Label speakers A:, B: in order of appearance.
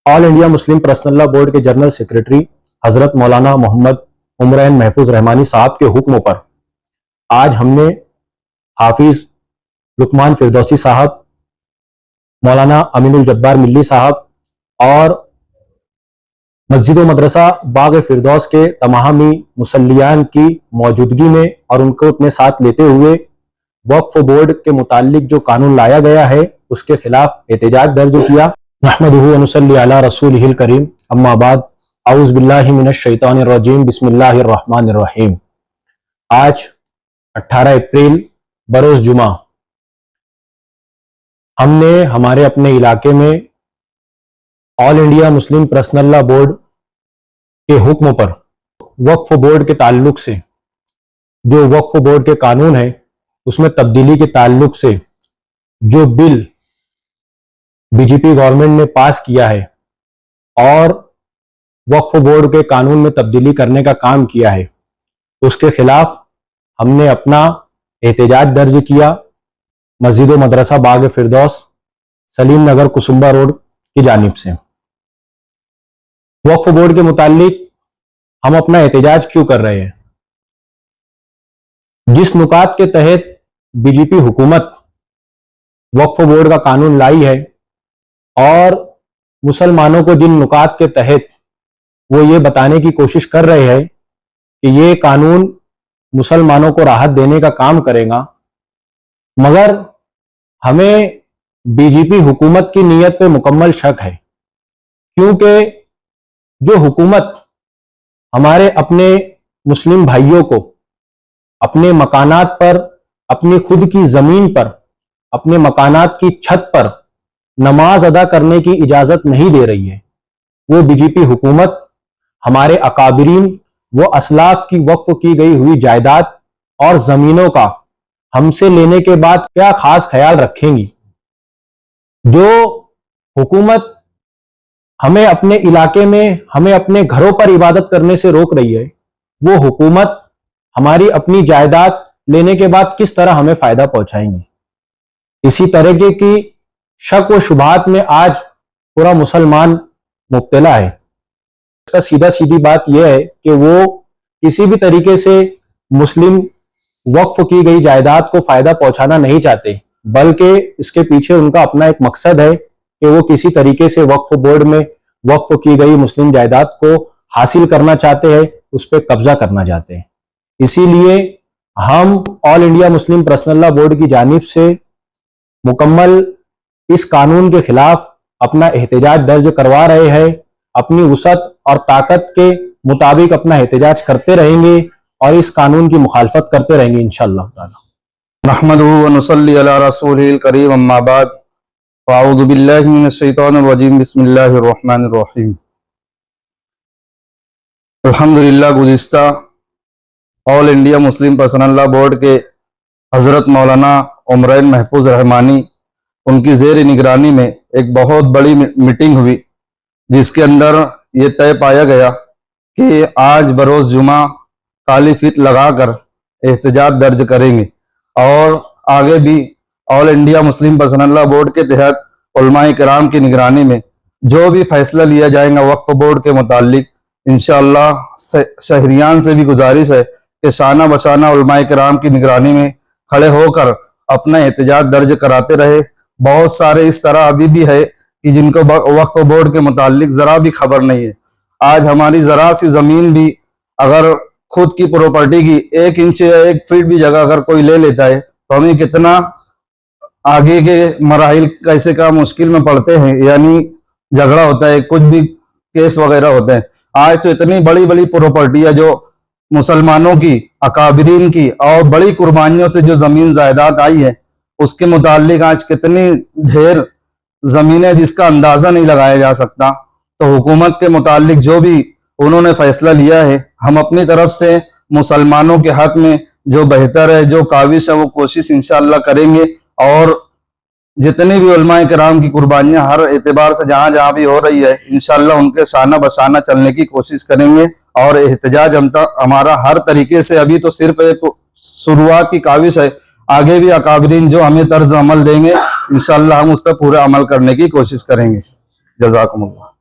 A: All India Muslim personal law board के general secretary हजरत मौलाना मोहम्मद उमर महफूज रहमानी साहब के हुक्म पर आज हमने हाफिज लुकमान फिरदौसी साहब, मौलाना अमीनुल जब्बार मिल्ली साहब और मस्जिद मदरसा बाग फिरदौस के तमामी मुसल्लियान की मौजूदगी में और उनको अपने साथ लेते हुए वक्फ बोर्ड के मुतालिक जो कानून लाया गया है उसके खिलाफ एहतजाज दर्ज किया। नहमदुहु व नुसल्ली अला रसूलिहिल करीम, अम्मा बाद, औज़ु बिल्लाहि मिनश शैतानिर रजीम, बिस्मिल्लाहिर रहमानिर रहीम। आज 18 अप्रैल बरोज जुमा हमने हमारे अपने इलाके में all India Muslim personal law board के हुक्म पर वक्फ बोर्ड के ताल्लुक से जो वक्फ बोर्ड के कानून है उसमें तब्दीली के ताल्लुक से जो बिल बीजेपी गवर्नमेंट ने पास किया है और वक्फ बोर्ड के कानून में तब्दीली करने का काम किया है, उसके खिलाफ हमने अपना एहतजाज दर्ज किया मस्जिद मदरसा बाग फिरदौस सलीम नगर कुसुम्बा रोड की जानिब से। वक्फ बोर्ड के मुतालिक हम अपना एहतजाज क्यों कर रहे हैं? जिस नुकात के तहत बीजेपी हुकूमत वक्फ बोर्ड का कानून लाई है और मुसलमानों को जिन नुकात के तहत वो ये बताने की कोशिश कर रहे हैं कि ये कानून मुसलमानों को राहत देने का काम करेगा, मगर हमें बीजेपी हुकूमत की नीयत पे मुकम्मल शक है, क्योंकि जो हुकूमत हमारे अपने मुस्लिम भाइयों को अपने मकानात पर, अपनी खुद की जमीन पर, अपने मकानात की छत पर नमाज अदा करने की इजाजत नहीं दे रही है। वो बीजेपी हुकूमत हमारे अकाबरीन वो असलाफ की वक्फ की गई हुई जायदाद और जमीनों का हमसे लेने के बाद क्या खास ख्याल रखेंगी। जो हुकूमत हमें अपने इलाके में, हमें अपने घरों पर इबादत करने से रोक रही है, वो हुकूमत हमारी अपनी जायदाद लेने के बाद किस तरह हमें फायदा पहुंचाएंगी। इसी तरीके की शक व शुबहात में आज पूरा मुसलमान मुब्तला है। इसका सीधा सीधी बात यह है कि वो किसी भी तरीके से मुस्लिम वक्फ की गई जायदाद को फायदा पहुंचाना नहीं चाहते, बल्कि इसके पीछे उनका अपना एक मकसद है कि वो किसी तरीके से वक्फ बोर्ड में वक्फ की गई मुस्लिम जायदाद को हासिल करना चाहते हैं, उस पर कब्जा करना चाहते हैं। इसीलिए हम all India Muslim personal law board की जानिब से मुकम्मल इस कानून के खिलाफ अपना एहतजाज दर्ज करवा रहे हैं। अपनी वुसअत और ताकत के मुताबिक अपना एहतजाज करते रहेंगे और इस कानून की मुखालफत करते रहेंगे इंशाअल्लाह ताला।
B: नहमदुहु व नुसल्ली अला रसूलिल करीम, अम्मा बाद, अऊज़ु बिल्लाहि मिनश शैतानिर रजीम, बिस्मिल्लाहिर रहमानिर रहीम। अल्हम्दुलिल्लाह, गुज़िश्ता all India Muslim personal law board के हजरत मौलाना उमर महफूज रहमानी उनकी ज़ेर निगरानी में एक बहुत बड़ी मीटिंग हुई, जिसके अंदर ये तय पाया गया कि आज बरोज़ जुमा काली फित लगाकर एहतजाज दर्ज करेंगे और आगे भी all India Muslim personal law board के तहत उलमाए किराम की निगरानी में जो भी फैसला लिया जाएगा वक्फ बोर्ड के मुतालिक, इंशाअल्लाह शहरियान से भी गुजारिश है कि शाना बशाना उलमाए किराम की निगरानी में खड़े होकर अपना एहतजाज दर्ज कराते रहे। बहुत सारे इस तरह अभी भी है कि जिनको वक्फ बोर्ड के मुतालिक जरा भी खबर नहीं है। आज हमारी जरा सी जमीन भी अगर खुद की प्रॉपर्टी की 1 इंच या 1 फीट भी जगह अगर कोई ले लेता है तो हमें कितना आगे के मराहिल कैसे का मुश्किल में पड़ते हैं, यानी झगड़ा होता है, कुछ भी केस वगैरह होते हैं। आज तो इतनी बड़ी बड़ी प्रॉपर्टियां जो मुसलमानों की, अकाबरीन की और बड़ी कुर्बानियों से जो जमीन जायदाद आई है, उसके मुतालिक आज कितनी ढेर जमीनें जिसका अंदाजा नहीं लगाया जा सकता। तो हुकूमत के मुतालिक जो भी उन्होंने फैसला लिया है, हम अपनी तरफ से मुसलमानों के हक में जो बेहतर है, जो काविश है, वो कोशिश इंशाअल्लाह करेंगे और जितनी भी उलमाए किराम की कुर्बानियां हर एतबार से जहां जहां भी हो रही है, इंशाअल्लाह उनके शाना बशाना चलने की कोशिश करेंगे और एहतजाज हमारा हर तरीके से, अभी तो सिर्फ एक शुरुआत की काविश है, आगे भी अकाबरीन जो हमें तर्ज अमल देंगे इंशाअल्लाह हम उस पर पूरा अमल करने की कोशिश करेंगे। जज़ाकुमुल्लाह।